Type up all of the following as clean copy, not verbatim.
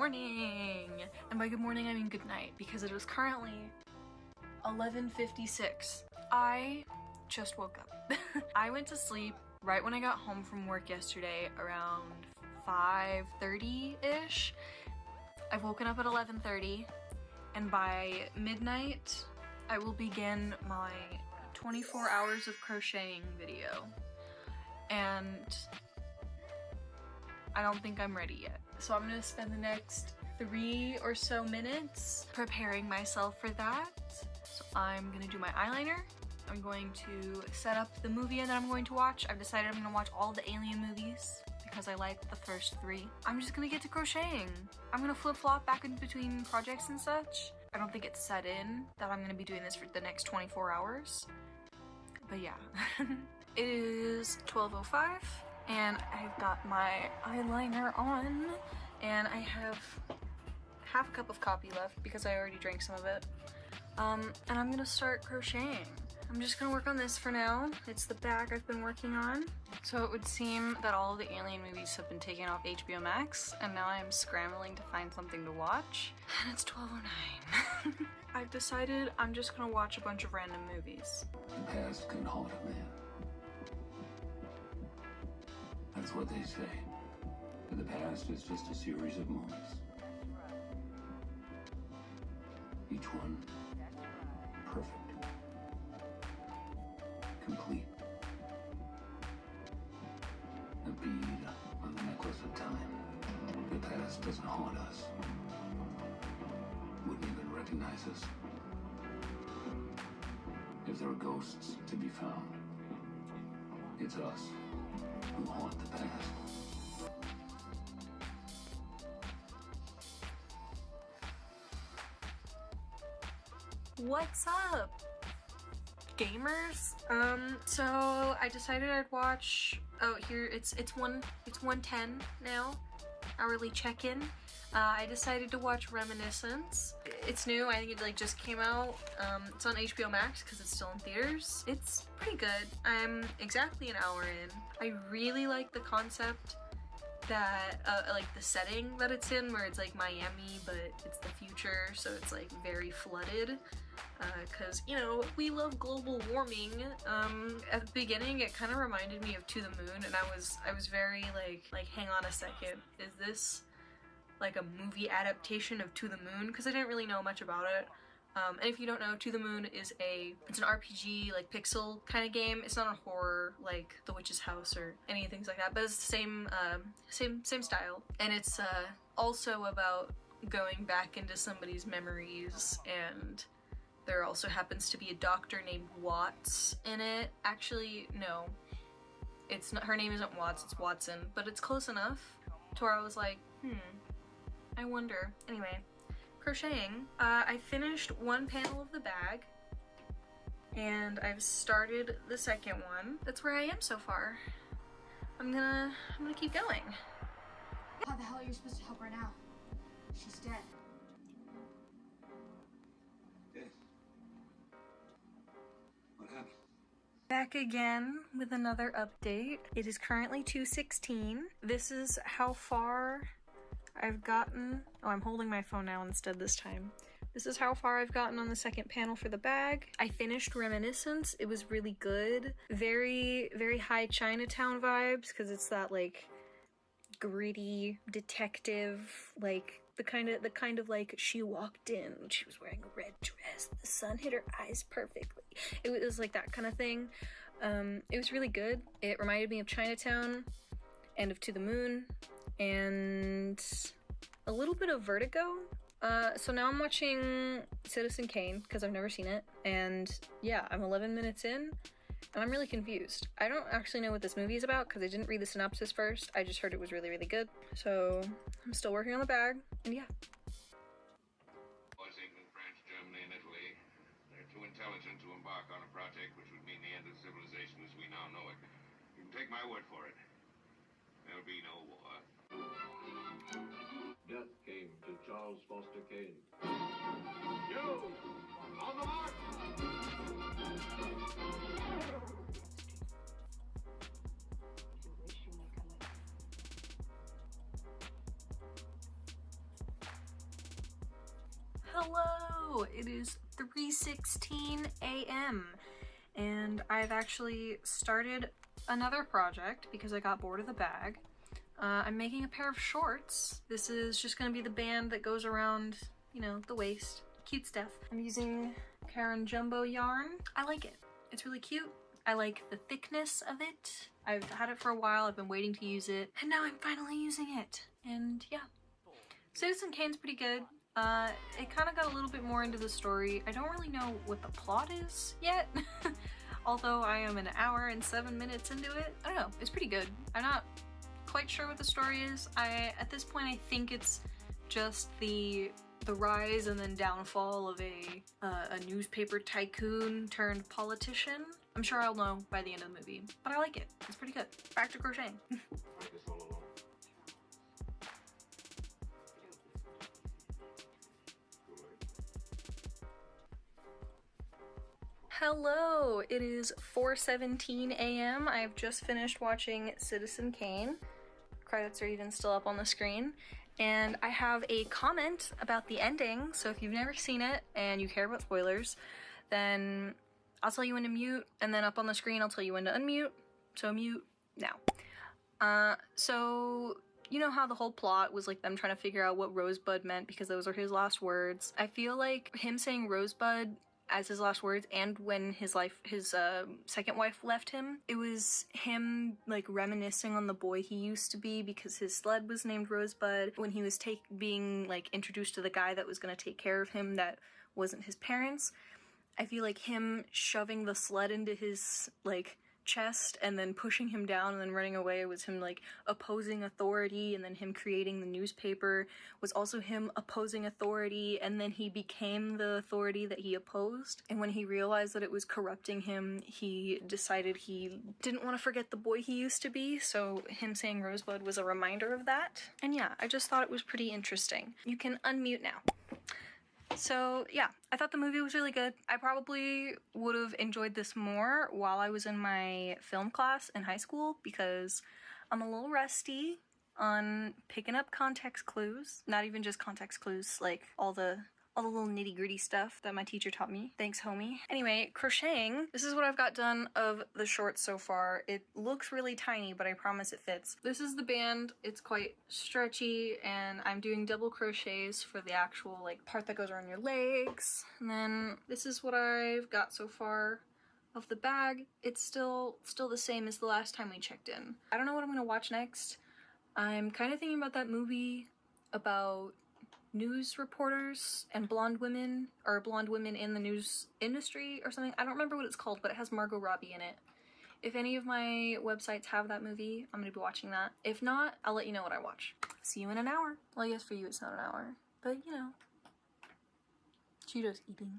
morning! And by good morning I mean good night, because it is currently 11:56. I just woke up. I went to sleep right when I got home from work yesterday around 5:30-ish. I've woken up at 11:30, and by midnight I will begin my 24 hours of crocheting video. And I don't think I'm ready yet. So I'm gonna spend the next 3 or so minutes preparing myself for that. So I'm gonna do my eyeliner. I'm going to set up the movie that I'm going to watch. I've decided I'm gonna watch all the Alien movies because I like the first 3. I'm just gonna get to crocheting. I'm gonna flip-flop back in between projects and such. I don't think it's set in that I'm gonna be doing this for the next 24 hours. But yeah. It is 12:05 and I've got my eyeliner on and I have half a cup of coffee left because I already drank some of it. And I'm gonna start crocheting. I'm just gonna work on this for now. It's the bag I've been working on. So it would seem that all of the Alien movies have been taken off HBO Max, and now I'm scrambling to find something to watch. And it's 12:09. I've decided I'm just gonna watch a bunch of random movies. The past can haunt a man. That's what they say. But the past is just a series of moments. Each one perfect. Complete. A bead on the necklace of time. The past doesn't haunt us. Wouldn't even recognize us. If there are ghosts to be found, it's us who haunt the past. What's up, gamers? So I decided I'd watch, oh here, it's 1:10 now, hourly check-in. I decided to watch Reminiscence. It's new, I think it like just came out. It's on HBO Max because it's still in theaters. It's pretty good. I'm exactly an hour in. I really like the concept that, like the setting that it's in, where it's like Miami, but it's the future, so it's like very flooded. Cause you know, we love global warming. At the beginning it kind of reminded me of To the Moon, and I was very like hang on a second, is this like a movie adaptation of To the Moon? Because I didn't really know much about it. And if you don't know, To the Moon is it's an RPG, like pixel kind of game. It's not a horror like The Witch's House or any things like that, but it's the same style. And it's also about going back into somebody's memories, and there also happens to be a doctor named Watts in it. Actually, no, it's not, her name isn't Watts, it's Watson, but it's close enough to where I was like, I wonder. Anyway, crocheting. I finished one panel of the bag, and I've started the second one. That's where I am so far. I'm gonna keep going. How the hell are you supposed to help her now? She's dead. Yes. What happened? Back again with another update. It is currently 2:16. This is how far I've gotten. Oh, I'm holding my phone now instead this time. This is how far I've gotten on the second panel for the bag. I finished Reminiscence. It was really good. Very, very high Chinatown vibes, because it's that like gritty detective, like the kind of like she walked in, she was wearing a red dress, the sun hit her eyes perfectly. It was like that kind of thing. It was really good. It reminded me of Chinatown and of To the Moon and a little bit of Vertigo. So now I'm watching Citizen Kane because I've never seen it, and yeah, I'm 11 minutes in and I'm really confused. I don't actually know what this movie is about because I didn't read the synopsis first. I just heard it was really, really good. So I'm still working on the bag, and yeah. England, France, Germany, and Italy. They're too intelligent to embark on a project which would mean the end of civilization as we now know it. You can take my word for it. There'll be no war. Death came to Charles Foster Kane. You! On the mark! Hello! It is 3:16 a.m. and I've actually started another project because I got bored of the bag. I'm making a pair of shorts. This is just gonna be the band that goes around, you know, the waist. Cute stuff. I'm using Karen Jumbo yarn. I like it. It's really cute. I like the thickness of it. I've had it for a while. I've been waiting to use it, and now I'm finally using it. And yeah. Citizen Kane's pretty good. It kind of got a little bit more into the story. I don't really know what the plot is yet, although I am an hour and 7 minutes into it. I don't know, it's pretty good. I'm not quite sure what the story is. At this point, I think it's just the rise and then downfall of a newspaper tycoon turned politician. I'm sure I'll know by the end of the movie, but I like it. It's pretty good. Back to crocheting. Hello, it is 4:17 a.m. I've just finished watching Citizen Kane. Credits are even still up on the screen. And I have a comment about the ending, so if you've never seen it and you care about spoilers, then I'll tell you when to mute, and then up on the screen I'll tell you when to unmute, so mute now. So you know how the whole plot was like them trying to figure out what Rosebud meant because those are his last words? I feel like him saying Rosebud as his last words, and when his second wife left him, it was him like reminiscing on the boy he used to be because his sled was named Rosebud. When he was being like introduced to the guy that was gonna take care of him that wasn't his parents, I feel like him shoving the sled into his like chest and then pushing him down and then running away was him like opposing authority, and then him creating the newspaper was also him opposing authority, and then he became the authority that he opposed, and when he realized that it was corrupting him, he decided he didn't want to forget the boy he used to be, so him saying Rosebud was a reminder of that. And yeah, I just thought it was pretty interesting. You can unmute now. So yeah, I thought the movie was really good. I probably would have enjoyed this more while I was in my film class in high school because I'm a little rusty on picking up context clues. Not even just context clues, like all the little nitty-gritty stuff that my teacher taught me. Thanks, homie. Anyway, crocheting. This is what I've got done of the shorts so far. It looks really tiny, but I promise it fits. This is the band. It's quite stretchy, and I'm doing double crochets for the actual like part that goes around your legs. And then this is what I've got so far of the bag. It's still the same as the last time we checked in. I don't know what I'm gonna watch next. I'm kind of thinking about that movie about news reporters and blonde women, or blonde women in the news industry or something. I don't remember what it's called, but it has Margot Robbie in it. If any of my websites have that movie, I'm gonna be watching that. If not, I'll let you know what I watch. See you in an hour. Well, I guess for you it's not an hour, but you know. Cheetos eating.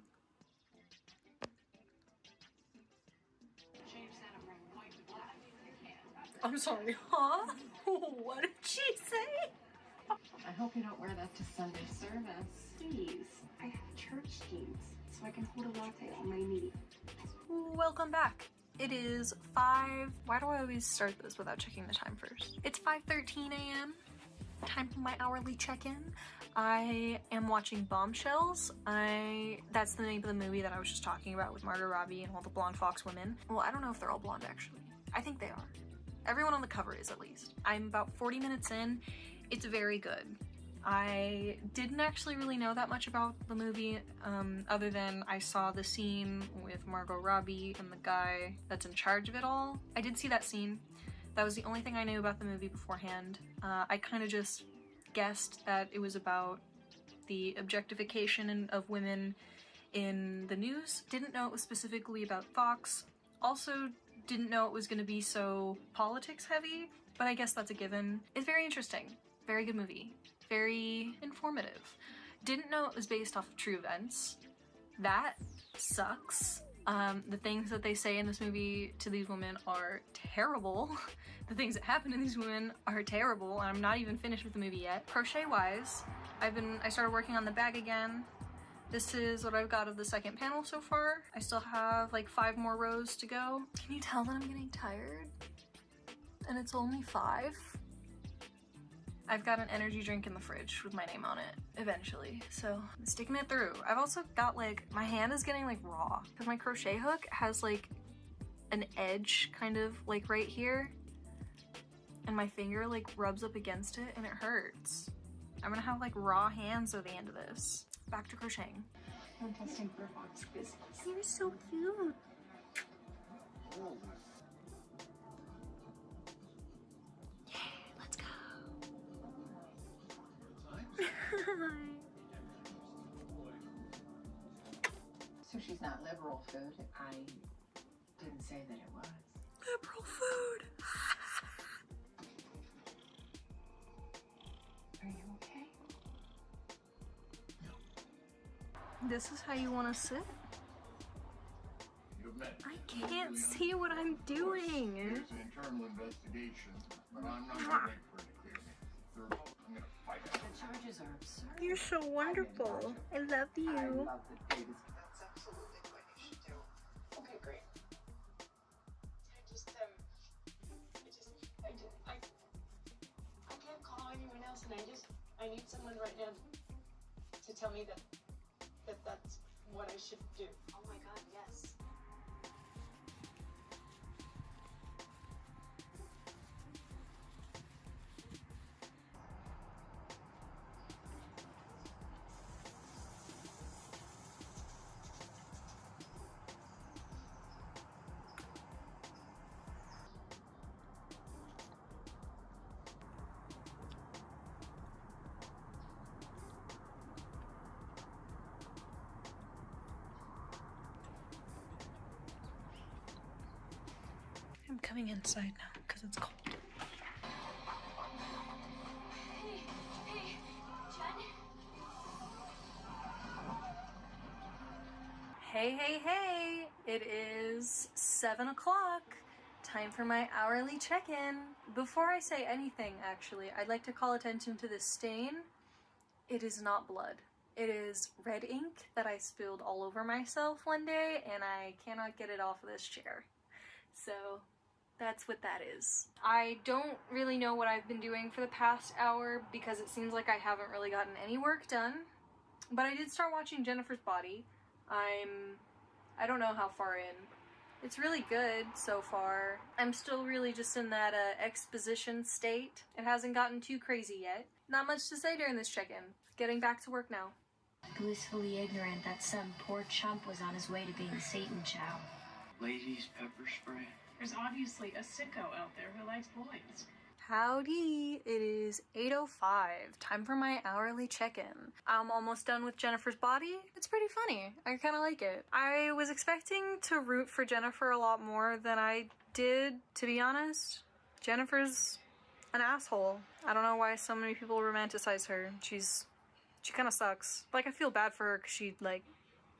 I'm sorry, huh? What did she say? I hope you don't wear that to Sunday service. Please. I have church jeans, so I can hold a latte on my knee. Welcome back. It is 5... Why do I always start this without checking the time first? It's 5:13 a.m. Time for my hourly check-in. I am watching Bombshells. That's the name of the movie that I was just talking about with Margot Robbie and all the blonde fox women. Well, I don't know if they're all blonde, actually. I think they are. Everyone on the cover is, at least. I'm about 40 minutes in. It's very good. I didn't actually really know that much about the movie, other than I saw the scene with Margot Robbie and the guy that's in charge of it all. I did see that scene. That was the only thing I knew about the movie beforehand. I kind of just guessed that it was about the objectification of women in the news. Didn't know it was specifically about Fox. Also didn't know it was going to be so politics heavy, but I guess that's a given. It's very interesting. Very good movie. Very informative. Didn't know it was based off of true events. That sucks. The things that they say in this movie to these women are terrible. The things that happen to these women are terrible, and I'm not even finished with the movie yet. Crochet-wise, I started working on the bag again. This is what I've got of the second panel so far. I still have like 5 more rows to go. Can you tell that I'm getting tired? And it's only 5? I've got an energy drink in the fridge with my name on it eventually, so I'm sticking it through. I've also got like, my hand is getting like raw because my crochet hook has like an edge kind of like right here, and my finger like rubs up against it and it hurts. I'm gonna have like raw hands at the end of this. Back to crocheting. I'm testing for box business. You're so cute. Let's go. So she's not liberal food. I didn't say that it was. Liberal food. Are you okay? This is how you want to sit? You've met. I can't see what I'm doing. Here's an internal investigation, but I'm not gonna wait for it to clear me. I'm gonna fight it. The charges are absurd. You're so wonderful. I love I you. love the babies. That's absolutely what you should do. Okay, great. I can't call anyone else, and I need someone right now to tell me that's what I should do. Oh my God, yes. I'm coming inside now because it's cold. Hey, it is 7 o'clock. Time for my hourly check-in. Before I say anything, actually, I'd like to call attention to this stain. It is not blood. It is red ink that I spilled all over myself one day, and I cannot get it off of this chair. So that's what that is. I don't really know what I've been doing for the past hour because it seems like I haven't really gotten any work done. But I did start watching Jennifer's Body. I don't know how far in. It's really good so far. I'm still really just in that exposition state. It hasn't gotten too crazy yet. Not much to say during this check-in. Getting back to work now. Blissfully ignorant that some poor chump was on his way to being Satan Chow. Ladies pepper spray. There's obviously a sicko out there who likes boys. Howdy, it is 8:05. Time for my hourly check-in. I'm almost done with Jennifer's Body. It's pretty funny. I kind of like it. I was expecting to root for Jennifer a lot more than I did, to be honest. Jennifer's an asshole. I don't know why so many people romanticize her. She kind of sucks. Like, I feel bad for her because she, like,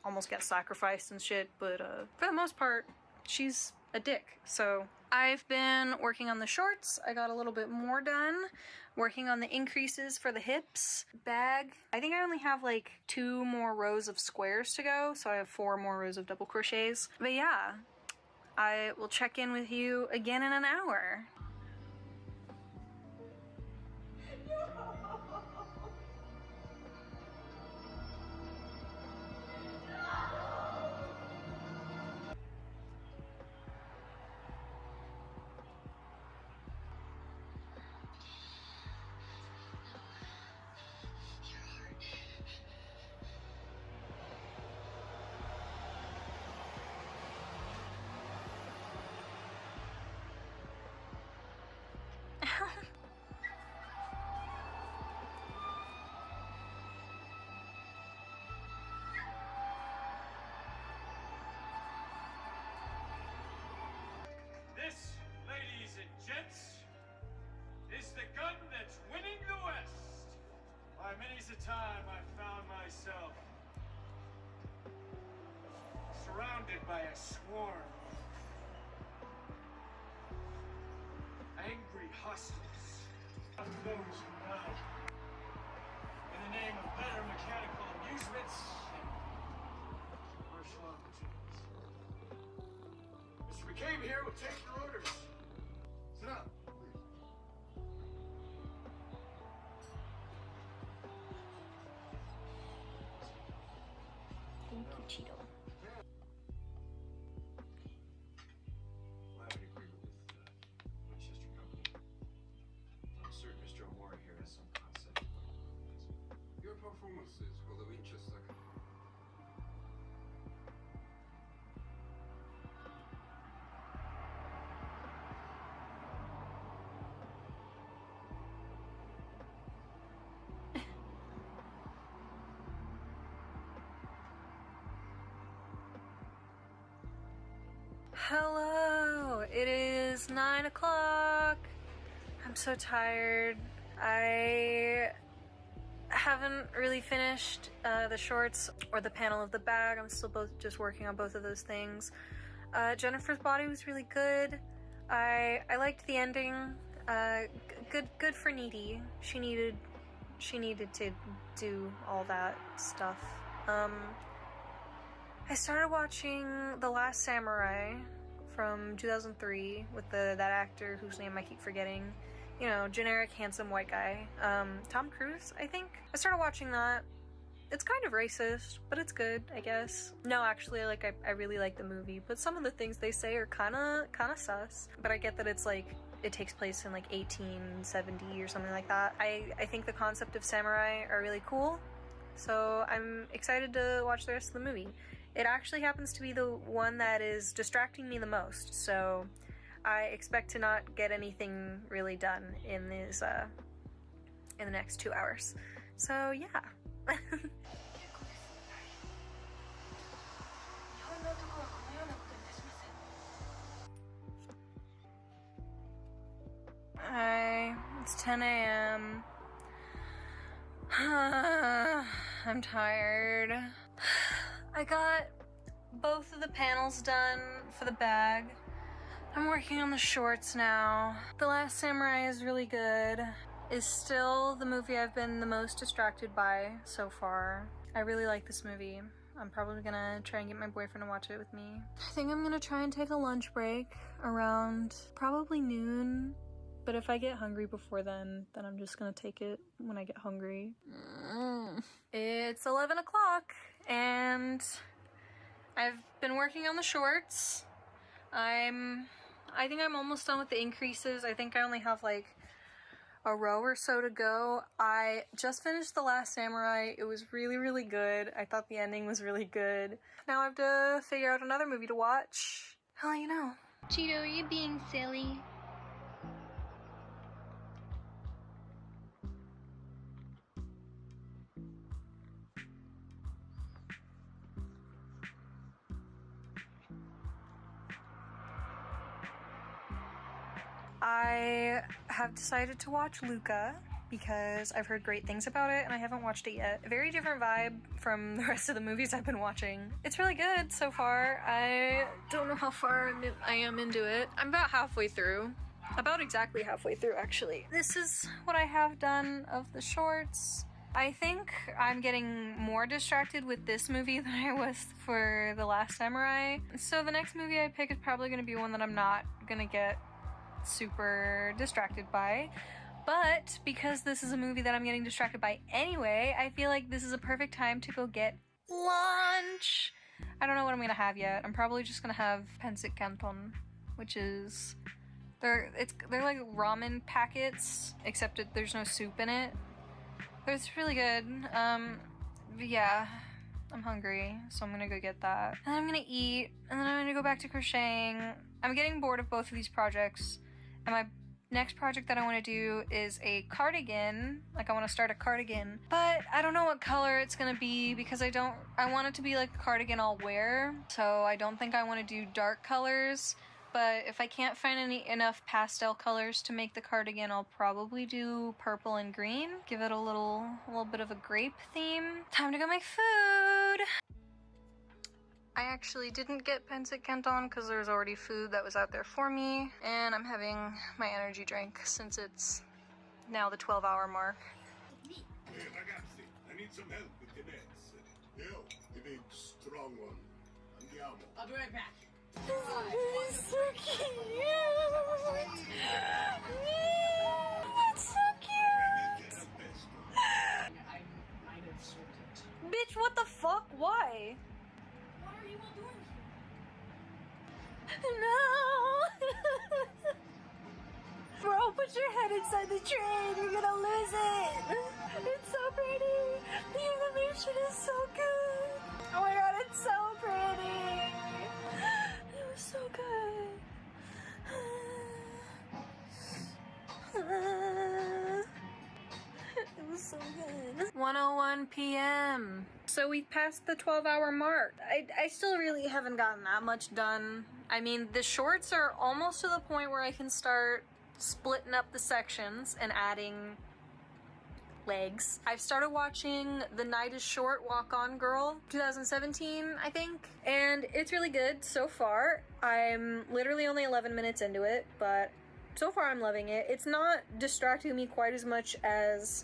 almost gets sacrificed and shit, but for the most part, she's a dick. So I've been working on the shorts. I got a little bit more done. Working on the increases for the hips. Bag. I think I only have like 2 more rows of squares to go, so I have 4 more rows of double crochets. But yeah, I will check in with you again in an hour. This, ladies and gents, is the gun that's winning the West. Why, many's the time I found myself surrounded by a swarm of angry hostiles, of those who now, in the name of better mechanical amusements and commercial opportunities. Mr. McCabe here will take your orders. Sit down, please. Cheeto. I have an agreement with Winchester Company. I'm certain Mr. O'Mara here has some concept of what it is. Your performances for the Winchester Company. Hello, it is 9 o'clock. I'm so tired. I haven't really finished the shorts or the panel of the bag. I'm still just working on both of those things. Jennifer's body was really good. I liked the ending. Good for Needy. She needed to do all that stuff. I started watching The Last Samurai from 2003 with that actor whose name I keep forgetting. You know, generic handsome white guy. Tom Cruise, I think. I started watching that. It's kind of racist, but it's good, I guess. No, actually, like, I really like the movie, but some of the things they say are kinda sus. But I get that it's like, it takes place in like 1870 or something like that. I think the concept of samurai are really cool, so I'm excited to watch the rest of the movie. It actually happens to be the one that is distracting me the most, so I expect to not get anything really done in these in the next 2 hours. So yeah. Hi, it's 10 a.m. I'm tired. I got both of the panels done for the bag. I'm working on the shorts now. The Last Samurai is really good. Is still the movie I've been the most distracted by so far. I really like this movie. I'm probably gonna try and get my boyfriend to watch it with me. I think I'm gonna try and take a lunch break around probably noon. But if I get hungry before then I'm just gonna take it when I get hungry. It's 11 o'clock and I've been working on the shorts. I think I'm almost done with the increases. I think I only have like a row or so to go. I just finished The Last Samurai. It was really good. I thought the ending was really good. Now I have to figure out another movie to watch. I'll let you know. Cheeto, are you being silly? I have decided to watch Luca because I've heard great things about it and I haven't watched it yet. A very different vibe from the rest of the movies I've been watching. It's really good so far. I don't know how far I am into it. I'm about halfway through. About exactly halfway through, actually. This is what I have done of the shorts. I think I'm getting more distracted with this movie than I was for The Last Samurai. So the next movie I pick is probably going to be one that I'm not going to get super distracted by, but because this is a movie that I'm getting distracted by anyway, I feel like this is a perfect time to go get lunch. I don't know what I'm gonna have yet. I'm probably just gonna have pancit canton, which is they're like ramen packets, except there's no soup in it. But it's really good. Yeah, I'm hungry, so I'm gonna go get that. And then I'm gonna eat, and then I'm gonna go back to crocheting. I'm getting bored of both of these projects. And my next project that I want to do is a cardigan. Like, I want to start a cardigan. But I don't know what color it's going to be because I want it to be like a cardigan I'll wear. So I don't think I want to do dark colors. But if I can't find enough pastel colors to make the cardigan, I'll probably do purple and green. Give it a little bit of a grape theme. Time to go make food! I actually didn't get pancit canton because there's already food that was out there for me, and I'm having my energy drink since it's now the 12-hour mark. Hey, ragazzi, I need some help with the nets. Yo, the big strong one. Andiamo. I'll be right back. This is so cute! It's so cute! I might have sold it. Bitch, what the fuck? Why? No! Bro, put your head inside the train. You're gonna lose it. It's so pretty. The animation is so good. Oh my god, it's so pretty. It was so good. It was so good. 1:01 p.m. So we passed the 12-hour mark. I still really haven't gotten that much done. I mean, the shorts are almost to the point where I can start splitting up the sections and adding legs. I've started watching The Night is Short, Walk On Girl, 2017, I think, and it's really good so far. I'm literally only 11 minutes into it, but so far I'm loving it. It's not distracting me quite as much as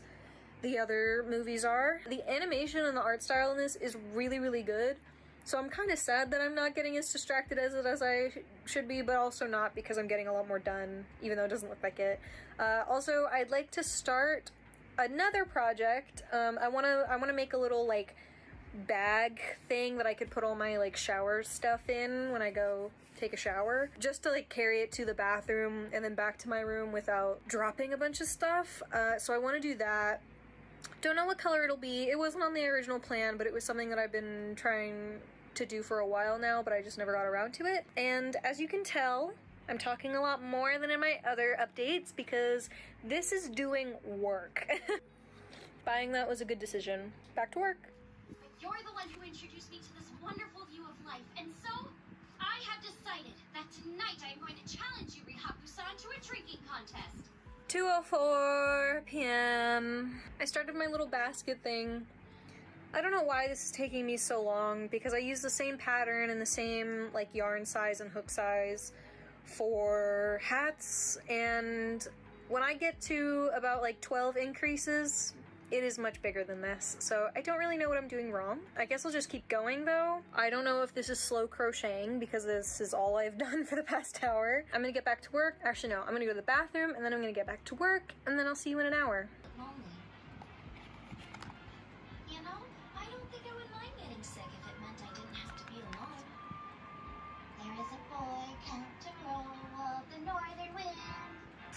the other movies are. The animation and the art style in this is really, really good. So I'm kind of sad that I'm not getting as distracted as I should be, but also not, because I'm getting a lot more done, even though it doesn't look like it. Also, I'd like to start another project. I wanna make a little like bag thing that I could put all my like shower stuff in when I go take a shower, just to like carry it to the bathroom and then back to my room without dropping a bunch of stuff. So I want to do that. Don't know what color it'll be. It wasn't on the original plan, but it was something that I've been trying to do for a while now, but I just never got around to it. And as you can tell, I'm talking a lot more than in my other updates because this is doing work. Buying that was a good decision. Back to work. You're the one who introduced me to this wonderful view of life, and so I have decided that tonight I am going to challenge you, Rihaku-san, to a drinking contest. 2:04 p.m. I started my little basket thing. I don't know why this is taking me so long, because I use the same pattern and the same like yarn size and hook size for hats, and when I get to about like 12 increases, it is much bigger than this. So I don't really know what I'm doing wrong. I guess I'll just keep going though. I don't know if this is slow crocheting because this is all I've done for the past hour. I'm gonna get back to work. Actually no, I'm gonna go to the bathroom and then I'm gonna get back to work and then I'll see you in an hour. Lonely. You know, I don't think I would mind getting sick if it meant I didn't have to be alone. There is a boy, Captain Row of the Northern Wind.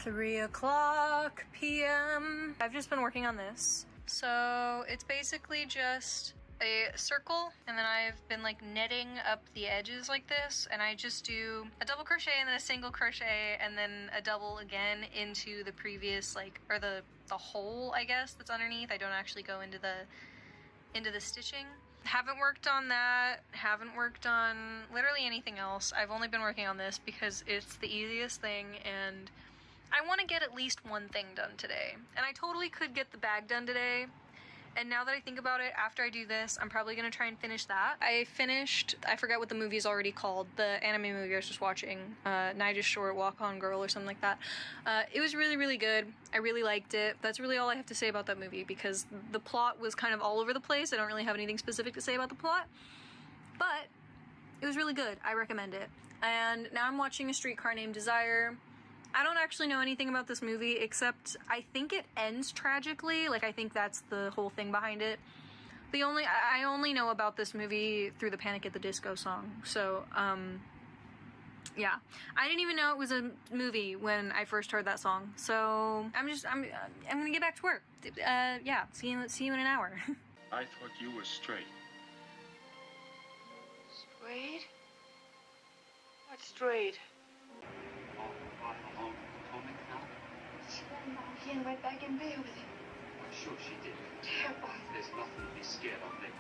3:00 p.m. I've just been working on this. So it's basically just a circle, and then I've been like netting up the edges like this, and I just do a double crochet and then a single crochet and then a double again into the previous like, or the hole I guess that's underneath. I don't actually go into the stitching. Haven't worked on that, haven't worked on literally anything else. I've only been working on this because it's the easiest thing and I want to get at least one thing done today. And I totally could get the bag done today. And now that I think about it, after I do this, I'm probably going to try and finish that. I forget what the movie is already called, the anime movie I was just watching, Night is Short, Walk On Girl or something like that. It was really, really good. I really liked it. That's really all I have to say about that movie because the plot was kind of all over the place. I don't really have anything specific to say about the plot. But it was really good. I recommend it. And now I'm watching A Streetcar Named Desire. I don't actually know anything about this movie except I think it ends tragically. Like, I think that's the whole thing behind it. I only know about this movie through the Panic at the Disco song. So, yeah. I didn't even know it was a movie when I first heard that song. So, I'm gonna get back to work. Yeah, see you in an hour. I thought you were straight. Straight? What's straight? She let him off and right back in bed with him. I'm sure she did. Terrible. There's nothing to be scared of, Nick.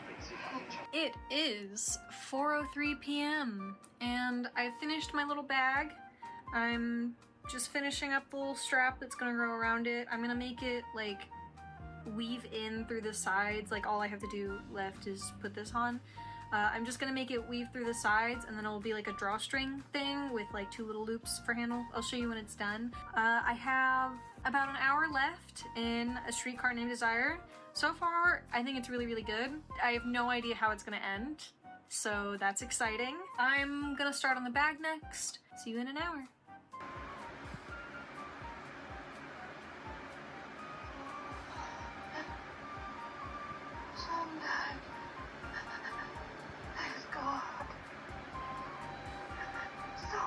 It is 4:03 p.m. and I finished my little bag. I'm just finishing up the little strap that's gonna go around it. I'm gonna make it like weave in through the sides. Like all I have to do left is put this on. I'm just gonna make it weave through the sides and then it'll be like a drawstring thing with like 2 little loops for handle. I'll show you when it's done. I have about an hour left in A Streetcar Named Desire. So far, I think it's really, really good. I have no idea how it's gonna end, so that's exciting. I'm gonna start on the bag next. See you in an hour. Sometime. Thanks God. So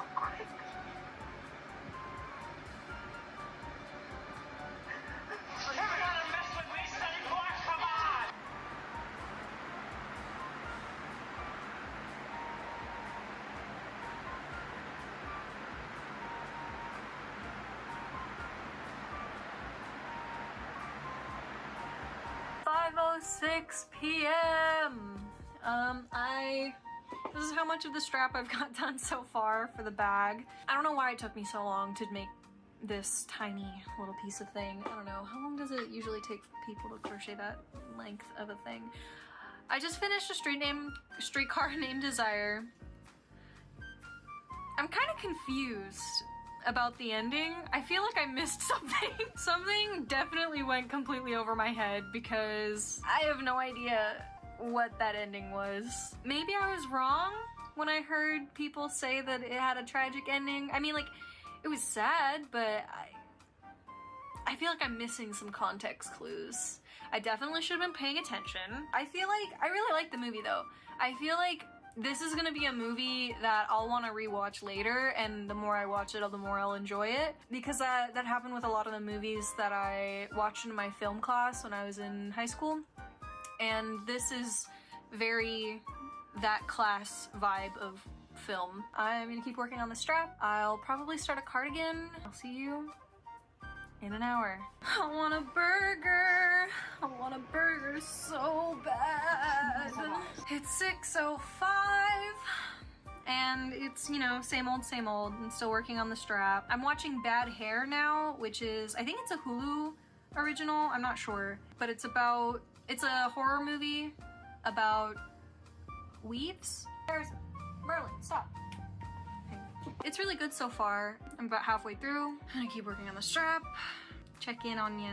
6 p.m. This is how much of the strap I've got done so far for the bag. I don't know why it took me so long to make this tiny little piece of thing. I don't know. How long does it usually take for people to crochet that length of a thing? I just finished a streetcar named Desire. I'm kind of confused about the ending. I feel like I missed something. Something definitely went completely over my head because I have no idea what that ending was. Maybe I was wrong when I heard people say that it had a tragic ending. I mean, like, it was sad, but I feel like I'm missing some context clues. I definitely should have been paying attention. I feel like, I really like the movie though. I feel like this is gonna be a movie that I'll want to rewatch later, and the more I watch it, the more I'll enjoy it. Because that happened with a lot of the movies that I watched in my film class when I was in high school. And this is very that class vibe of film. I'm gonna keep working on the strap. I'll probably start a cardigan. I'll see you in an hour. I want a burger. I want a burger so bad. It's 6:05 and it's, you know, same old, same old. I'm still working on the strap. I'm watching Bad Hair now, which is, I think it's a Hulu original. I'm not sure, but it's a horror movie about weaves. There's Merlin, stop. It's really good so far. I'm about halfway through. I'm gonna keep working on the strap. Check in on you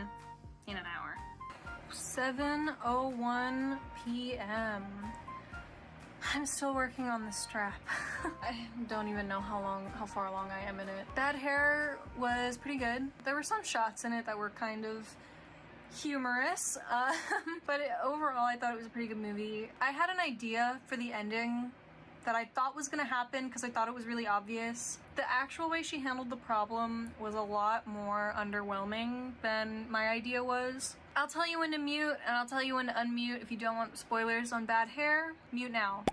in an hour. 7:01 p.m. I'm still working on the strap. I don't even know how far along I am in it. Bad Hair was pretty good. There were some shots in it that were kind of humorous, but overall I thought it was a pretty good movie. I had an idea for the ending that I thought was gonna happen because I thought it was really obvious. The actual way she handled the problem was a lot more underwhelming than my idea was. I'll tell you when to mute and I'll tell you when to unmute if you don't want spoilers on Bad Hair. Mute now.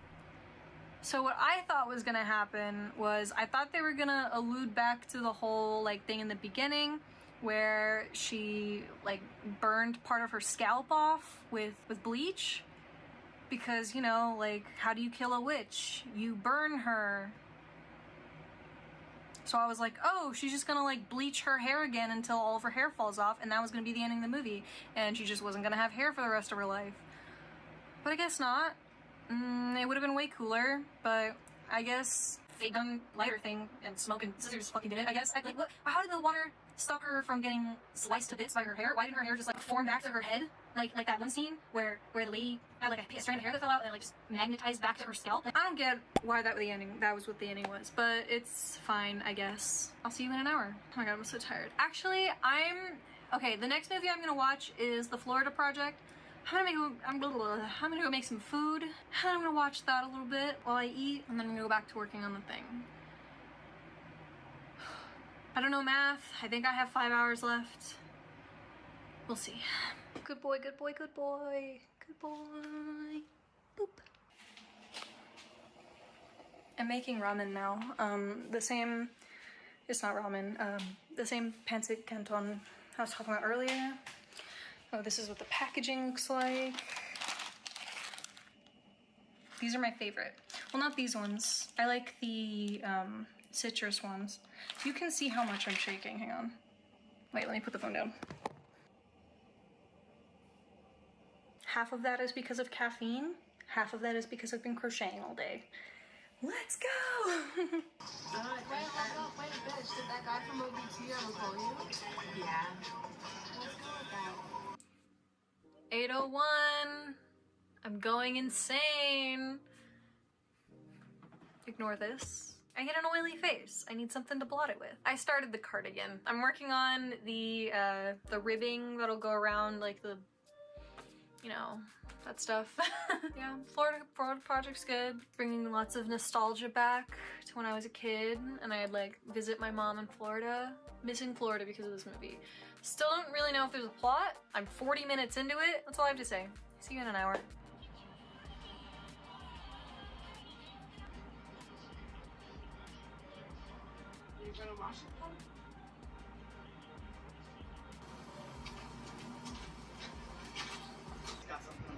So what I thought was gonna happen was I thought they were gonna allude back to the whole like thing in the beginning where she like burned part of her scalp off with bleach. Because, you know, like, how do you kill a witch? You burn her. So I was like, oh, she's just gonna, like, bleach her hair again until all of her hair falls off, and that was gonna be the ending of the movie. And she just wasn't gonna have hair for the rest of her life. But I guess not. It would have been way cooler, but I guess they done lighter thing, and smoke and scissors fucking did it, I guess. Like, what? How did the water stop her from getting sliced to bits by her hair? Why didn't her hair just, like, form back to her head? Like that one scene where the lady had like a strand of hair that fell out and like just magnetized back to her scalp. I don't get why that was what the ending was, but it's fine, I guess. I'll see you in an hour. Oh my god, I'm so tired. Actually, okay, the next movie I'm gonna watch is The Florida Project. I'm gonna go make some food, and I'm gonna watch that a little bit while I eat, and then I'm gonna go back to working on the thing. I don't know math. I think I have 5 hours left. We'll see. Good boy, good boy, good boy, good boy. Boop. I'm making ramen now. It's not ramen, the same pancit canton I was talking about earlier. Oh, this is what the packaging looks like. These are my favorite. Well, not these ones. I like the citrus ones. You can see how much I'm shaking. Hang on. Wait, let me put the phone down. Half of that is because of caffeine. Half of that is because I've been crocheting all day. Let's go! Wait, hold up, wait a bitch. Did that guy from OBT ever call you? Yeah. Let's go with that. 8:01. I'm going insane. Ignore this. I get an oily face. I need something to blot it with. I started the cardigan. I'm working on the ribbing that'll go around like the, you know, that stuff. Yeah, Florida Project's good. Bringing lots of nostalgia back to when I was a kid and I'd like visit my mom in Florida. Missing Florida because of this movie. Still don't really know if there's a plot. I'm 40 minutes into it. That's all I have to say. See you in an hour. You gonna wash it though? Got something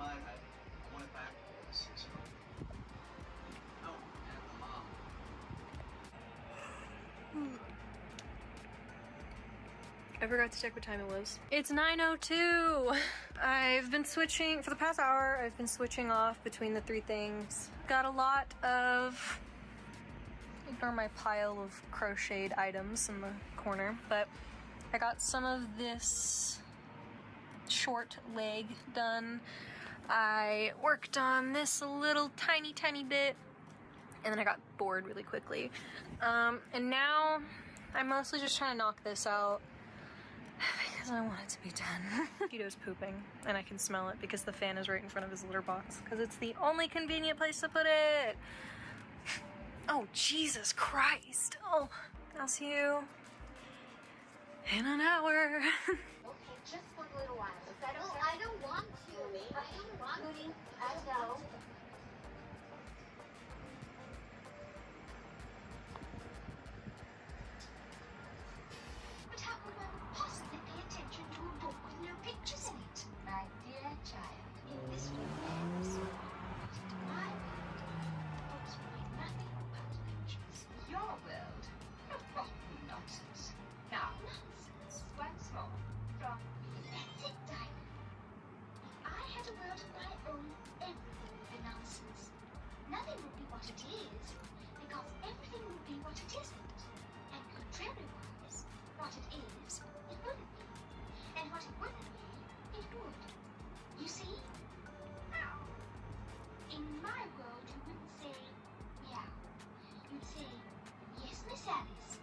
I forgot to check what time it was. It's 9:02. I've been switching, for the past hour, I've been switching off between the three things. Got a lot of, ignore my pile of crocheted items in the corner, but I got some of this short leg done. I worked on this a little tiny bit, and then I got bored really quickly. And now I'm mostly just trying to knock this out because I want it to be done. Cheeto's pooping, and I can smell it because the fan is right in front of his litter box because it's the only convenient place to put it. Oh, Jesus Christ. Oh, I'll see you in an hour. Okay, just for a little while. Is that okay? I don't want to. I don't want to. I know. But how could one possibly pay attention to a book with no pictures in it? My dear child, in this universe, my world, books read nothing but pictures. Your world? Oh, nonsense. Now, nonsense. Once more. From that's it, Diamond. If I had a world of my own, everything would be nonsense. Nothing would be what it is, because everything would be what it isn't. And contrariwise, what it is, it wouldn't be. And what it wouldn't be, it would. You see? How? In my world, you wouldn't say meow. You'd say, yes, Miss Alice.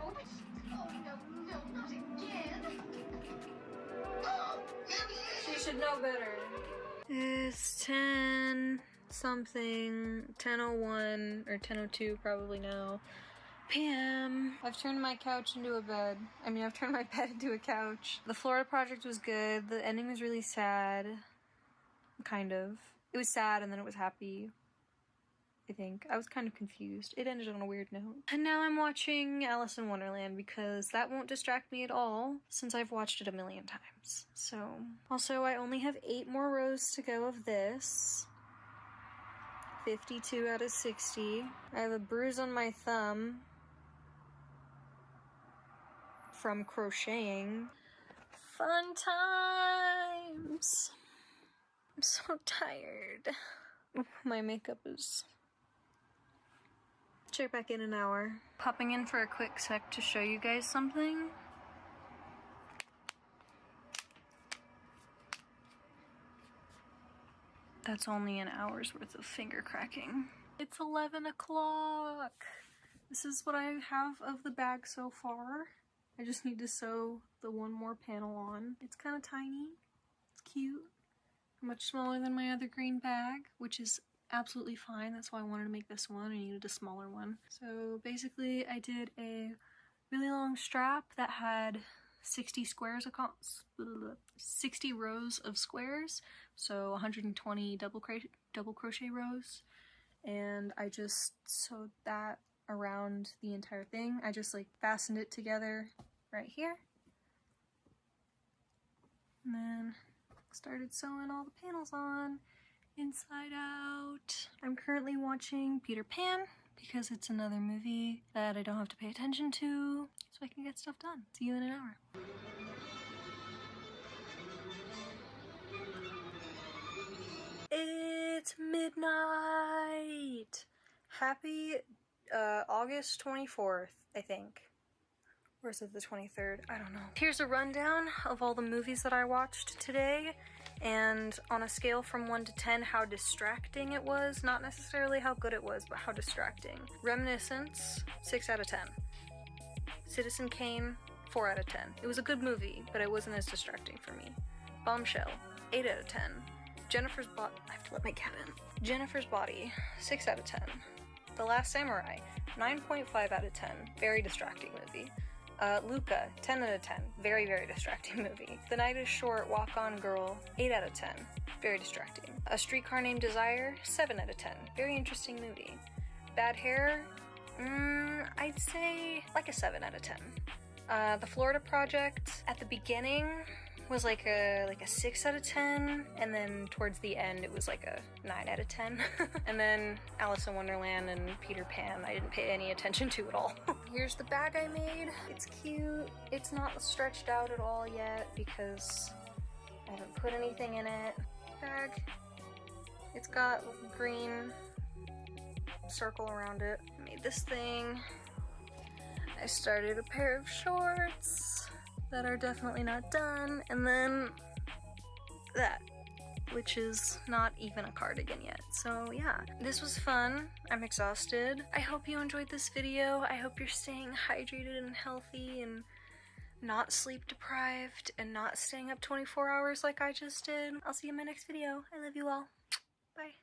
Oh, but oh, no, not again. She should know better. It's 10 something, 10:01 or 10:02 probably now, p.m. I've turned my couch into a bed. I mean, I've turned my bed into a couch. The Florida project was good. The ending was really sad. Kind of. It was sad and then it was happy. I think. I was kind of confused. It ended on a weird note. And now I'm watching Alice in Wonderland because that won't distract me at all since I've watched it a million times. So, also I only have 8 more rows to go of this. 52 out of 60. I have a bruise on my thumb from crocheting. Fun times! I'm so tired. My makeup is... Check back in an hour. Popping in for a quick sec to show you guys something. That's only an hour's worth of finger cracking. It's 11 o'clock. This is what I have of the bag so far. I just need to sew the one more panel on. It's kind of tiny. It's cute. Much smaller than my other green bag, which is absolutely fine. That's why I wanted to make this one. I needed a smaller one. So basically I did a really long strap that had 60 squares across, 60 rows of squares, so 120 double crochet rows, and I just sewed that around the entire thing. I just like fastened it together right here and then started sewing all the panels on inside out. I'm currently watching Peter Pan because it's another movie that I don't have to pay attention to, so I can get stuff done. See you in an hour. It's midnight! Happy August 24th, I think. Or is it the 23rd? I don't know. Here's a rundown of all the movies that I watched today, and on a scale from 1 to 10, how distracting it was. Not necessarily how good it was, but how distracting. Reminiscence, 6 out of 10. Citizen Kane, 4 out of 10. It was a good movie, but it wasn't as distracting for me. Bombshell, 8 out of 10. Jennifer's Body, I have to let my cat in. Jennifer's Body, 6 out of 10. The Last Samurai, 9.5 out of 10. Very distracting movie. Luca, 10 out of 10. Very, very distracting movie. The Night is Short, Walk On Girl, 8 out of 10. Very distracting. A Streetcar Named Desire, 7 out of 10. Very interesting movie. Bad Hair, I'd say like a 7 out of 10. The Florida Project, at the beginning, was like a 6 out of 10, and then towards the end it was like a 9 out of 10. And then Alice in Wonderland and Peter Pan I didn't pay any attention to at all. Here's the bag I made. It's cute. It's not stretched out at all yet because I haven't put anything in it. Bag. It's got a green circle around it. I made this thing. I started a pair of shorts that are definitely not done, and then that, which is not even a cardigan yet. So yeah, this was fun. I'm exhausted. I hope you enjoyed this video. I hope you're staying hydrated and healthy and not sleep deprived and not staying up 24 hours like I just did. I'll see you in my next video. I love you all. Bye.